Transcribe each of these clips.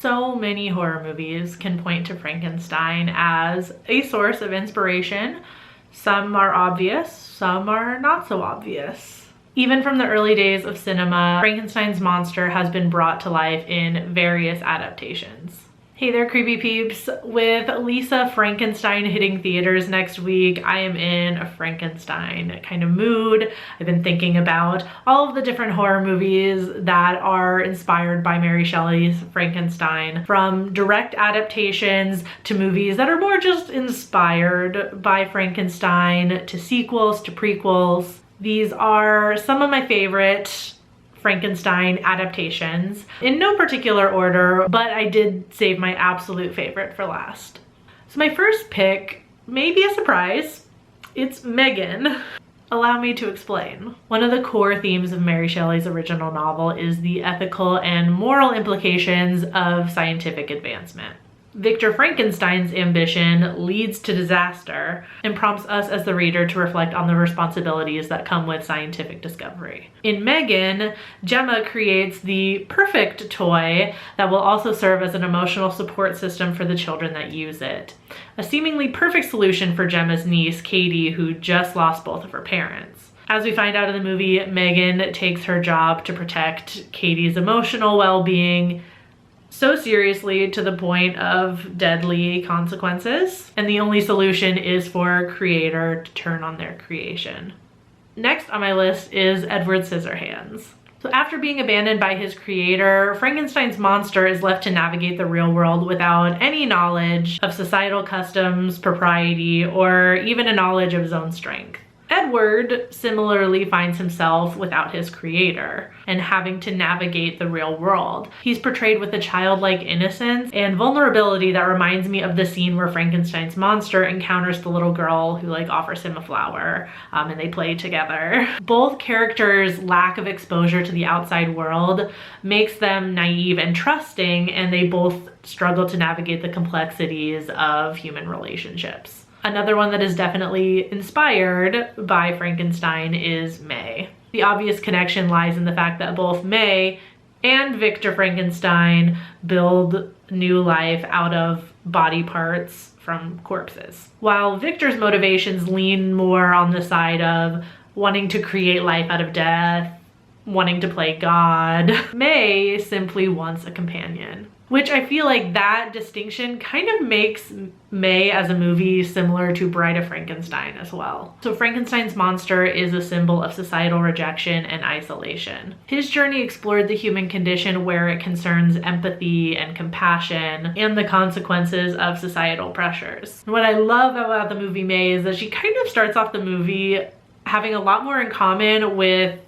So many horror movies can point to Frankenstein as a source of inspiration. Some are obvious, some are not so obvious. Even from the early days of cinema, Frankenstein's monster has been brought to life in various adaptations. Hey there, creepy peeps. With Lisa Frankenstein hitting theaters next week, I am in a Frankenstein kind of mood. I've been thinking about all of the different horror movies that are inspired by Mary Shelley's Frankenstein, from direct adaptations to movies that are more just inspired by Frankenstein, to sequels, to prequels. These are some of my favorite Frankenstein adaptations, in no particular order, but I did save my absolute favorite for last. So my first pick may be a surprise. It's Megan. Allow me to explain. One of the core themes of Mary Shelley's original novel is the ethical and moral implications of scientific advancement. Victor Frankenstein's ambition leads to disaster and prompts us as the reader to reflect on the responsibilities that come with scientific discovery. In Megan, Gemma creates the perfect toy that will also serve as an emotional support system for the children that use it. A seemingly perfect solution for Gemma's niece, Katie, who just lost both of her parents. As we find out in the movie, Megan takes her job to protect Katie's emotional well-being so seriously to the point of deadly consequences, and the only solution is for creator to turn on their creation. Next on my list is Edward Scissorhands. So after being abandoned by his creator, Frankenstein's monster is left to navigate the real world without any knowledge of societal customs, propriety, or even a knowledge of his own strength. Edward similarly finds himself without his creator and having to navigate the real world. He's portrayed with a childlike innocence and vulnerability that reminds me of the scene where Frankenstein's monster encounters the little girl who offers him a flower, and they play together. Both characters' lack of exposure to the outside world makes them naive and trusting, and they both struggle to navigate the complexities of human relationships. Another one that is definitely inspired by Frankenstein is May. The obvious connection lies in the fact that both May and Victor Frankenstein build new life out of body parts from corpses. While Victor's motivations lean more on the side of wanting to create life out of death, wanting to play God, May simply wants a companion. Which I feel like that distinction kind of makes May as a movie similar to Bride of Frankenstein as well. So Frankenstein's monster is a symbol of societal rejection and isolation. His journey explored the human condition where it concerns empathy and compassion and the consequences of societal pressures. And what I love about the movie May is that she kind of starts off the movie having a lot more in common with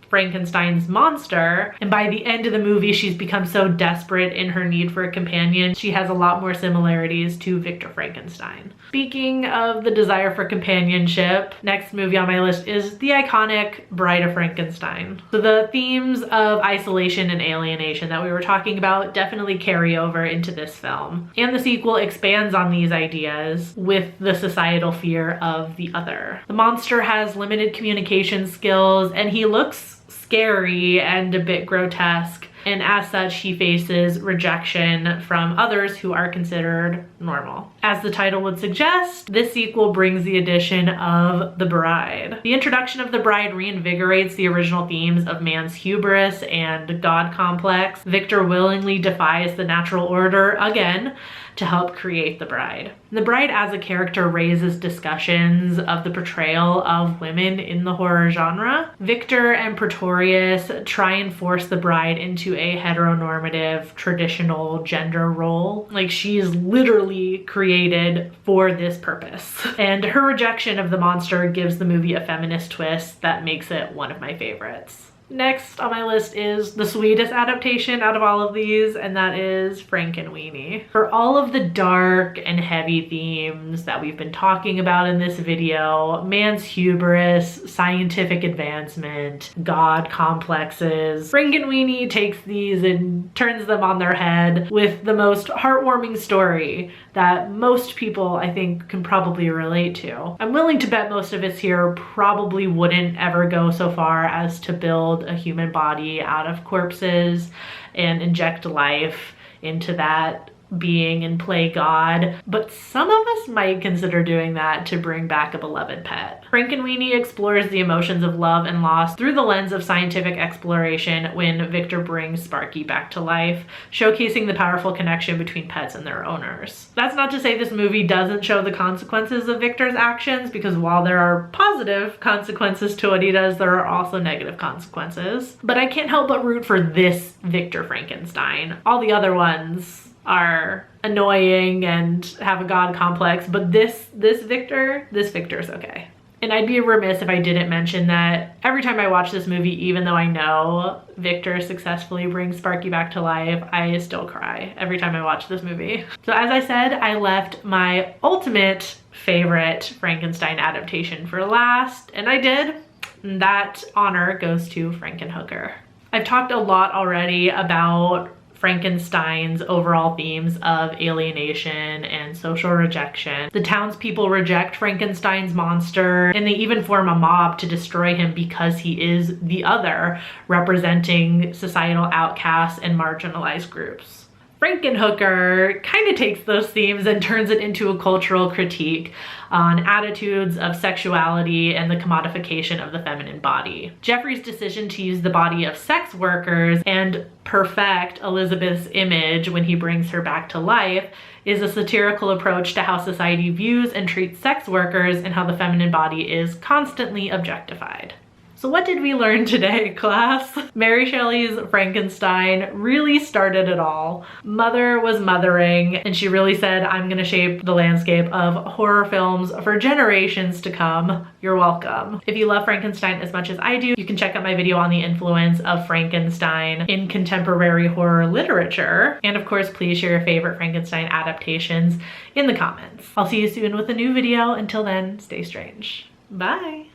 Frankenstein's monster, and by the end of the movie she's become so desperate in her need for a companion, she has a lot more similarities to Victor Frankenstein. Speaking of the desire for companionship, next movie on my list is the iconic Bride of Frankenstein. So the themes of isolation and alienation that we were talking about definitely carry over into this film, and the sequel expands on these ideas with the societal fear of the other. The monster has limited communication skills, and he looks scary and a bit grotesque, and as such he faces rejection from others who are considered normal. As the title would suggest, this sequel brings the addition of the bride. The introduction of the bride reinvigorates the original themes of man's hubris and God complex. Victor willingly defies the natural order again to help create the bride. The bride as a character raises discussions of the portrayal of women in the horror genre. Victor and Pretorius try and force the bride into a heteronormative, traditional gender role. Like, she is literally created for this purpose. And her rejection of the monster gives the movie a feminist twist that makes it one of my favorites. Next on my list is the sweetest adaptation out of all of these, and that is Frankenweenie. For all of the dark and heavy themes that we've been talking about in this video, man's hubris, scientific advancement, God complexes, Frankenweenie takes these and turns them on their head with the most heartwarming story that most people, I think, can probably relate to. I'm willing to bet most of us here probably wouldn't ever go so far as to build a human body out of corpses and inject life into that being and play God, but some of us might consider doing that to bring back a beloved pet. Frankenweenie explores the emotions of love and loss through the lens of scientific exploration when Victor brings Sparky back to life, showcasing the powerful connection between pets and their owners. That's not to say this movie doesn't show the consequences of Victor's actions, because while there are positive consequences to what he does, there are also negative consequences. But I can't help but root for this Victor Frankenstein. All the other ones are annoying and have a god complex, but this Victor's okay. And I'd be remiss if I didn't mention that every time I watch this movie, even though I know Victor successfully brings Sparky back to life, I still cry every time I watch this movie. So as I said, I left my ultimate favorite Frankenstein adaptation for last, and I did. And that honor goes to Frankenhooker. I've talked a lot already about Frankenstein's overall themes of alienation and social rejection. The townspeople reject Frankenstein's monster, and they even form a mob to destroy him because he is the other, representing societal outcasts and marginalized groups. Frankenhooker kind of takes those themes and turns it into a cultural critique on attitudes of sexuality and the commodification of the feminine body. Jeffrey's decision to use the body of sex workers and perfect Elizabeth's image when he brings her back to life is a satirical approach to how society views and treats sex workers and how the feminine body is constantly objectified. So what did we learn today, class? Mary Shelley's Frankenstein really started it all. Mother was mothering, and she really said, I'm gonna shape the landscape of horror films for generations to come. You're welcome. If you love Frankenstein as much as I do, you can check out my video on the influence of Frankenstein in contemporary horror literature. And of course, please share your favorite Frankenstein adaptations in the comments. I'll see you soon with a new video. Until then, stay strange. Bye.